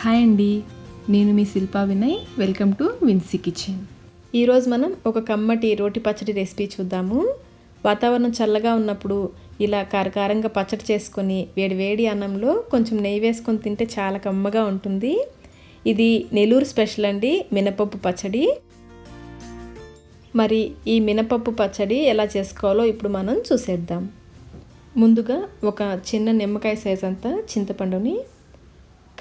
Hi అండి, నేను మీ Shilpa Vinay. Welcome to Vinsy kitchen. ఈరోజు మనం ఒక కమ్మటి రోటి పచ్చడి రెసిపీ చూద్దాము. వాతావరణం చల్లగా ఉన్నప్పుడు ఇలా కారకారంగా పచ్చడి చేసుకొని వేడి వేడి అన్నంలో కొంచెం నెయ్యి వేసుకొని తింటే చాలా కమ్మగా ఉంటుంది. ఇది నెల్లూరు స్పెషల్ అండి, మినపప్పు పచ్చడి. మరి ఈ మినపప్పు పచ్చడి ఎలా చేసుకోవాలో ఇప్పుడు మనం చూసేద్దాం. ముందుగా ఒక చిన్న నిమ్మకాయ సైజ్ అంతా చింతపండుని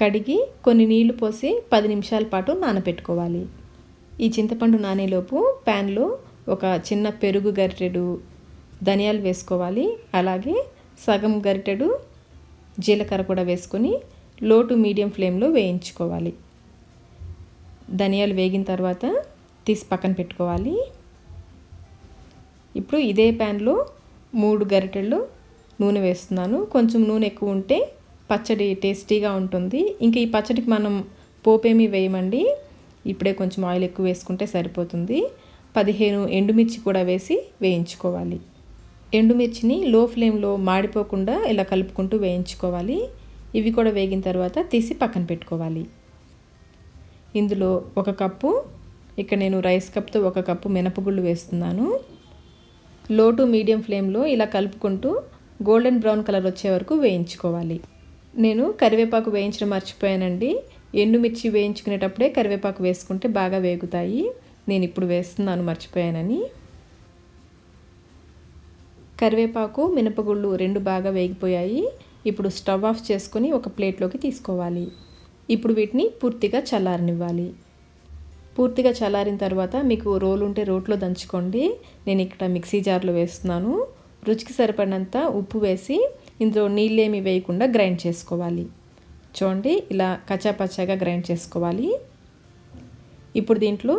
కడిగి కొన్ని నీళ్లు పోసి 10 నిమిషాల పాటు నానబెట్టుకోవాలి. ఈ చింతపండు నానేలోపు ప్యాన్లో ఒక చిన్న పెరుగు గరిటెడు ధనియాలు వేసుకోవాలి. అలాగే సగం గరిటెడు జీలకర్ర కూడా వేసుకొని లో టు మీడియం ఫ్లేమ్లో వేయించుకోవాలి. ధనియాలు వేగిన తర్వాత తీసి పక్కన పెట్టుకోవాలి. ఇప్పుడు ఇదే ప్యాన్లో 3 గరిటెళ్ళు నూనె వేస్తున్నాను. కొంచెం నూనె ఎక్కువ ఉంటే పచ్చడి టేస్టీగా ఉంటుంది. ఇంకా ఈ పచ్చడికి మనం పోపేమీ వేయమండి, ఇప్పుడే కొంచెం ఆయిల్ ఎక్కువ వేసుకుంటే సరిపోతుంది. 15 ఎండుమిర్చి కూడా వేసి వేయించుకోవాలి. ఎండుమిర్చిని లో ఫ్లేమ్లో మాడిపోకుండా ఇలా కలుపుకుంటూ వేయించుకోవాలి. ఇవి కూడా వేగిన తర్వాత తీసి పక్కన పెట్టుకోవాలి. ఇందులో 1 కప్పు, ఇక్కడ నేను రైస్ కప్తో 1 కప్పు మినపగుళ్ళు వేస్తున్నాను. లో టు మీడియం ఫ్లేమ్లో ఇలా కలుపుకుంటూ గోల్డెన్ బ్రౌన్ కలర్ వచ్చే వరకు వేయించుకోవాలి. నేను కరివేపాకు వేయించడం మర్చిపోయానండి. ఎండుమిర్చి వేయించుకునేటప్పుడే కరివేపాకు వేసుకుంటే బాగా వేగుతాయి. నేను ఇప్పుడు వేస్తున్నాను మర్చిపోయానని. కరివేపాకు మినపగుళ్ళు 2 బాగా వేగిపోయాయి. ఇప్పుడు స్టవ్ ఆఫ్ చేసుకొని ఒక ప్లేట్లోకి తీసుకోవాలి. ఇప్పుడు వీటిని పూర్తిగా చల్లారనివ్వాలి. పూర్తిగా చల్లారిన తర్వాత మీకు రోలు ఉంటే రోట్లో దంచుకోండి. నేను ఇక్కడ మిక్సీ జార్లో వేస్తున్నాను. రుచికి సరిపడినంత ఉప్పు వేసి ఇందులో నీళ్ళేమి వేయకుండా గ్రైండ్ చేసుకోవాలి. చూడండి, ఇలా కచ్చాపచ్చాగా గ్రైండ్ చేసుకోవాలి. ఇప్పుడు దీంట్లో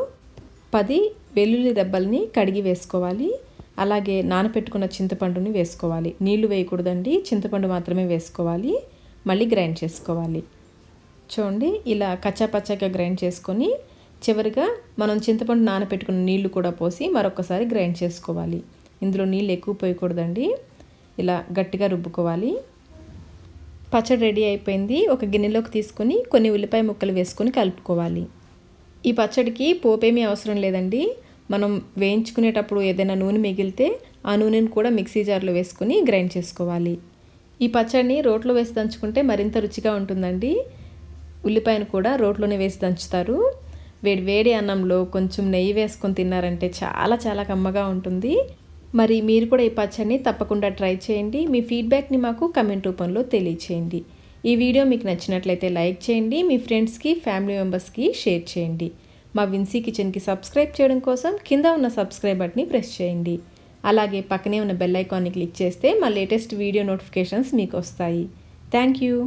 10 వెల్లుల్లి రెబ్బల్ని కడిగి వేసుకోవాలి. అలాగే నానపెట్టుకున్న చింతపండుని వేసుకోవాలి. నీళ్లు వేయకూడదండి, చింతపండు మాత్రమే వేసుకోవాలి. మళ్ళీ గ్రైండ్ చేసుకోవాలి. చూడండి, ఇలా కచ్చాపచ్చాగా గ్రైండ్ చేసుకొని చివరిగా మనం చింతపండు నానపెట్టుకున్న నీళ్లు కూడా పోసి మరొకసారి గ్రైండ్ చేసుకోవాలి. ఇందులో నీళ్ళు ఎక్కువ పోయకూడదండి, ఇలా గట్టిగా రుబ్బుకోవాలి. పచ్చడి రెడీ అయిపోయింది. ఒక గిన్నెలోకి తీసుకొని కొన్ని ఉల్లిపాయ ముక్కలు వేసుకొని కలుపుకోవాలి. ఈ పచ్చడికి పోపేమీ అవసరం లేదండి. మనం వేయించుకునేటప్పుడు ఏదైనా నూనె మిగిలితే ఆ నూనెను కూడా మిక్సీ జార్లో వేసుకొని గ్రైండ్ చేసుకోవాలి. ఈ పచ్చడిని రోట్లో వేసి దంచుకుంటే మరింత రుచిగా ఉంటుందండి. ఉల్లిపాయను కూడా రోట్లోనే వేసి దంచుతారు. వేడి వేడి అన్నంలో కొంచెం నెయ్యి వేసుకొని తిన్నారంటే చాలా చాలా కమ్మగా ఉంటుంది. మరి మీరు కూడా ఈ పచ్చడిని తప్పకుండా ట్రై చేయండి. మీ ఫీడ్బ్యాక్ని మాకు కమెంట్ రూపంలో తెలియచేయండి. ఈ వీడియో మీకు నచ్చినట్లయితే లైక్ చేయండి. మీ ఫ్రెండ్స్కి, ఫ్యామిలీ మెంబర్స్కి షేర్ చేయండి. మా విన్సీ కిచెన్కి సబ్స్క్రైబ్ చేయడం కోసం కింద ఉన్న సబ్స్క్రైబ్ బటన్ని ప్రెస్ చేయండి. అలాగే పక్కనే ఉన్న బెల్ ఐకాన్ని క్లిక్ చేస్తే మా లేటెస్ట్ వీడియో నోటిఫికేషన్స్ మీకు వస్తాయి. Thank you.